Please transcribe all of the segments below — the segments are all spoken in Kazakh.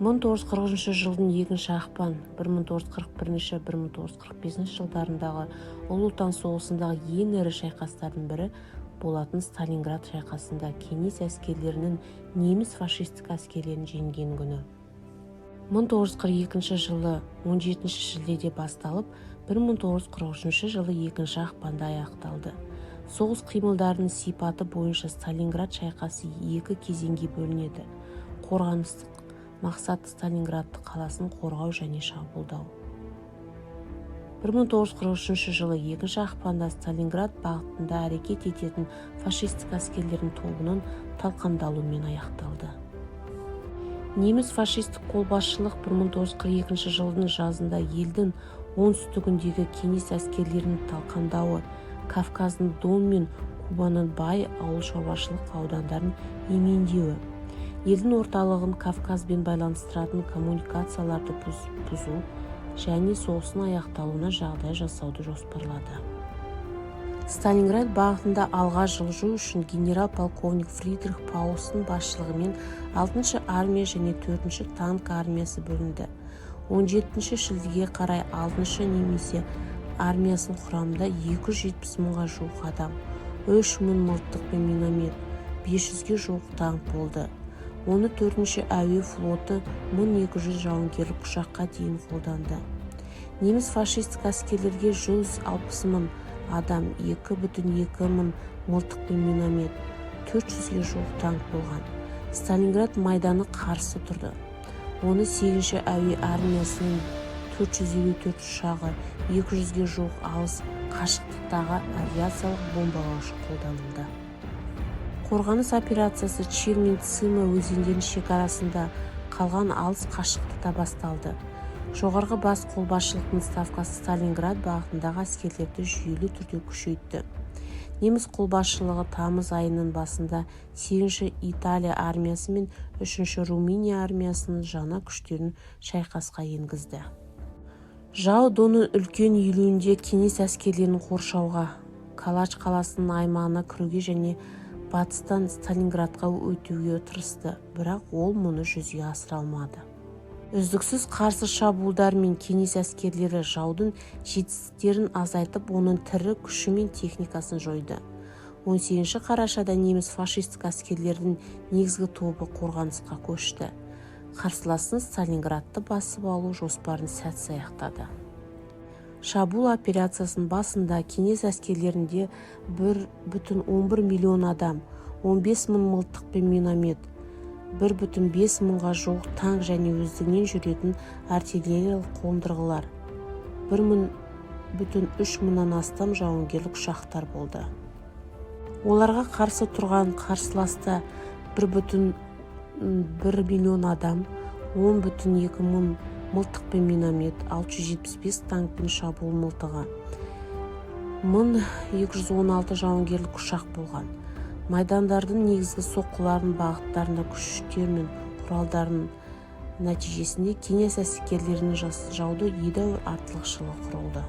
1940 жылдың 2 ақпан 1941-1945 жылдарындағы Ұлы Отан соғысындағы ең ірі шайқастардың бірі болатын Сталинград шайқасында кеңес әскерлерінің неміс фашистік әскерлерін жеңген күні. 1942 жылы 17 шілдеде басталып, 1943 жылы 2 ақпанда аяқталды. Соғыс қимылдарының сипаты бойынша Сталинград шайқасы екі кезеңге бөлінеді. Қорғаныстық мақсаты Сталинградты қаласын қорғау және шабуылдау. 1943 жылы 2 ақпанда Сталинград бағытында әрекет ететін фашистік әскерлердің тобының талқандалуымен аяқталды. Неміс фашистік қолбасшылық 1942 жылдың жазында елдің оңтүстігіндегі кеңес әскерлерінің талқандауы, Кавказдың Дон мен Кубаның бай ауылшаруашылық аудандарын иемдеуі, елдің орталығын Кавказбен байланыстыратын коммуникацияларды бұзу және соғыстың аяқталуына жағдай жасауды жоспарлады. Сталинград бағытында алға жылжу үшін генерал-полковник Фридрих Паулстың басшылығымен 6-шы армия және 4-ші танк армиясы бөлінді. 17 шілдеге қарай 6-шы немесе армиясының құрамында 270 мыңға жуық адам, 3000 мылтық пен миномет, 500-ге жуық танк болды. Оны 4-ші әуе флоты 1200 жауынгерлік ұшаққа дейін қолданды. Неміс фашистік әскерлерге 160 мың адам, 2,2 мың мылтық пен миномет, 400-ге жуық танк болған. Сталинград майданы қарсы тұрды. Оны 8-ші әуе армиясының 454 ұшағы, 200-ге жуық алыс қашықтықтағы авиациялық бомбалаушы қолданылды. Қорғаныс операциясы Чир мен Цыма өзендерінің шекарасында қалған алыс қашықтықта басталды. Жоғарғы бас қолбасшылықтың ставкасы Сталинград бағытындағы әскерлерді жүйелі түрде күшейтті. Неміс қолбасшылығы тамыз айының басында 8-ші Италия армиясы мен 3-ші Румыния армиясының жаңа күштерін шайқасқа енгізді. Жау Донның үлкен иілуінде кеңес әскерлерін қоршауға, Калач қаласының аймағына кіруге және батыстан Сталинградқа өтуге тырысты, бірақ ол мұны жүзеге асыра алмады. Үздіксіз қарсы шабуылдар мен кеңес әскерлері жаудың жетістіктерін азайтып, оның тірі күші мен техникасын жойды. 18 қарашада неміс фашистік әскерлердің негізгі тобы қорғанысқа көшті. Қарсыласын Сталинградты басып алу жоспарын сәтсіз аяқтады. Шабуыл операциясының басында кеңес әскерлерінде 1,11 миллион адам, 15 мың мылтық пен миномет, 1,5 мыңға жуық танк және өздігінен жүретін артиллериялық қондырғылар, 1,3 мыңнан астам жауынгерлік ұшақтар болды. Оларға қарсы тұрған қарсыласта 1,1 миллион адам, 10,2 мың мылтық пен миномет, 675 танк пен шабуыл мылтығы, 1216 жауынгерлік ұшақ болған. Майдандардың негізгі соққыларын бағыттарында күштер мен құралдардың нәтижесінде кеңес әскерлерінің жауды едәуір артықшылығы құрылды.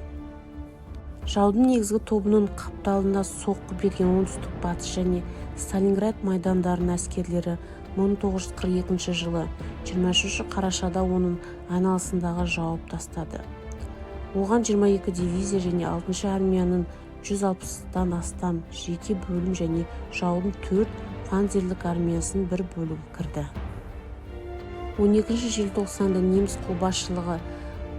Жаудың негізгі тобының қапталына соққы берген оңтүстік батыс және Сталинград майдандарының әскерлері 1942 жылы 23 қарашада оның айналасындағы жауып тастады. Оған 22 дивизия және 6-шы армияның 160-дан астам жеке бөлім және жаудың 4 панзерлік армиясының бір бөлігі кірді. 12 желтоқсанда неміс қолбасшылығы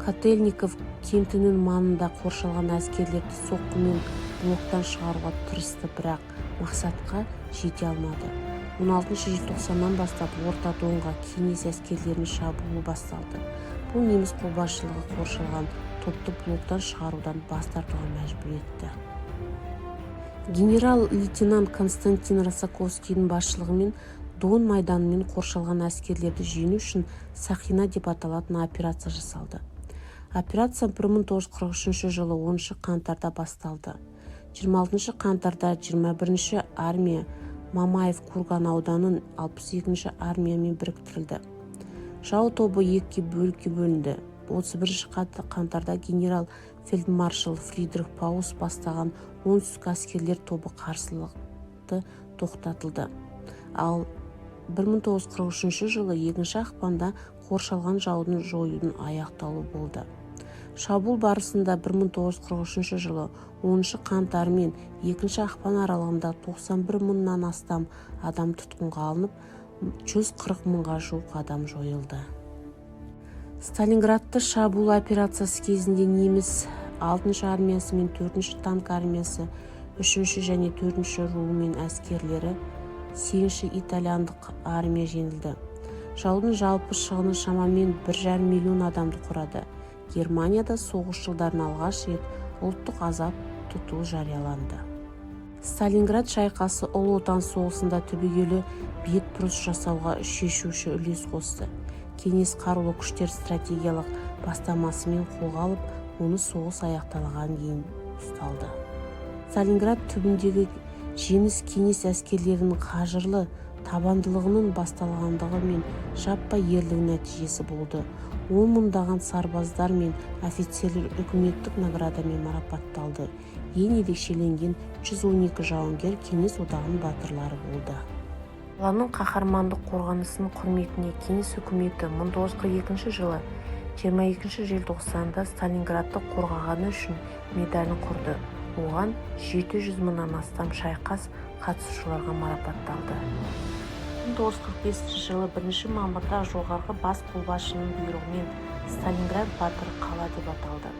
Котельников кентінің маңында қоршалған әскерлерді соққымен блоктан шығаруға тырысты, бірақ мақсатқа жете алмады. 16 желтоқсаннан бастап Орта Донға кеңес әскерлерінің шабуылы басталды. Бұл неміс қолбасшылығы қоршалған топты блоктан шығарудан бас тартуға мәжбүр етті. Генерал-лейтенант Константин Росаковскийдің басшылығымен Дон майданымен қоршалған әскерлерді жеңу үшін Сақина деп аталатын операция жасалды. Операция 1943 жылы 10 қаңтарда басталды. 26 қаңтарда 21 армия Мамаев Курган ауданын 62 армиямен біріктірілді. Жау тобы екі бөлікке бөлінді. 31 қаңтарда генерал-фельдмаршал Фридрих Паулс бастаған оңтүстік әскерлер тобы қарсылықты тоқтатылды. Ал 1943 жылы 2 ақпанда қоршалған жауды жоюдың аяқталу болды. Шабуыл барысында 1943 жылы 10 қаңтар мен 2 ақпан аралығында 91 мыңнан астам адам тұтқынға алынып, 140 мыңға жуық адам жойылды. Сталинградты шабуыл операциясы кезінде неміс 6 армиясы мен 4 танк армиясы, 3 және 4 ру мен әскерлері, 8 итальяндық армия жеңілді. Жаудың жалпы шығыны шамамен 1,5 миллион адамды құрады. Германияда соғыс жылдарын алғаш рет ұлттық азап тұту жарияланды. Сталинград шайқасы Ұлы Отан соғысында түбегейлі бетбұрыс жасауға шешуші үлес қосты. Кеңес қарулы күштер стратегиялық бастамасымен қолға алып, оны соғыс аяқталған кейін ұсталды. Сталинград түбіндегі жеңіс кеңес әскерлерінің қажырлы табандылығының басталғандығы мен жаппай ерлігінің нәтижесі болды. 10 мыңдаған сарбаздар мен офицерлер үкіметтік наградамен марапатталды. Ең ерекшеленген 112 жауынгер кеңес одағының батырлары болды. Қаланың қаһармандық қорғанысының құрметіне кеңес үкіметі 1942 жылы 22 желтоқсанда Сталинградты қорғағаны үшін медалін құрды. Оған 700 мыңнан астам шайқас қатысушыларға марапатталды. 1945 жылы 1 мамырда жоғарғы бас қолбасшының бұйрығымен Сталинград батыр қала деп аталды.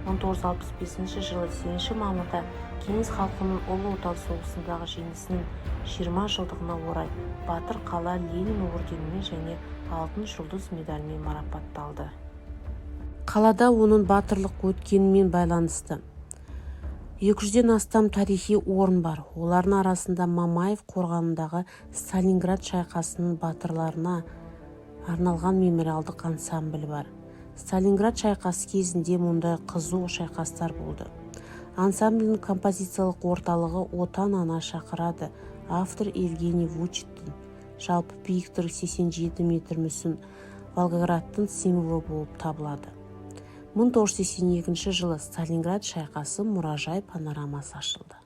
1965 жылы 8 мамырда кеңес халқының Ұлы Отан соғысындағы жеңісінің 20 жылдығына орай батыр қала Ленин орденімен және алтын жұлдыз медалімен марапатталды. Қалада оның батырлық өткенімен байланысты 200-ден астам тарихи орын бар. Олардың арасында Мамаев қорғанындағы Сталинград шайқасының батырларына арналған мемориалдық ансамбль бар. Сталинград шайқасы кезінде мұндай қызу шайқастар болды. Ансамбльдің композициялық орталығы Отан ана шақырады. Автор Евгений Вучиттин. Жалпы биіктігі 87 метр мүсін Волгоградтың символы болып табылады. 1982 жылы Сталинград шайқасы мұражай панорамасы ашылды.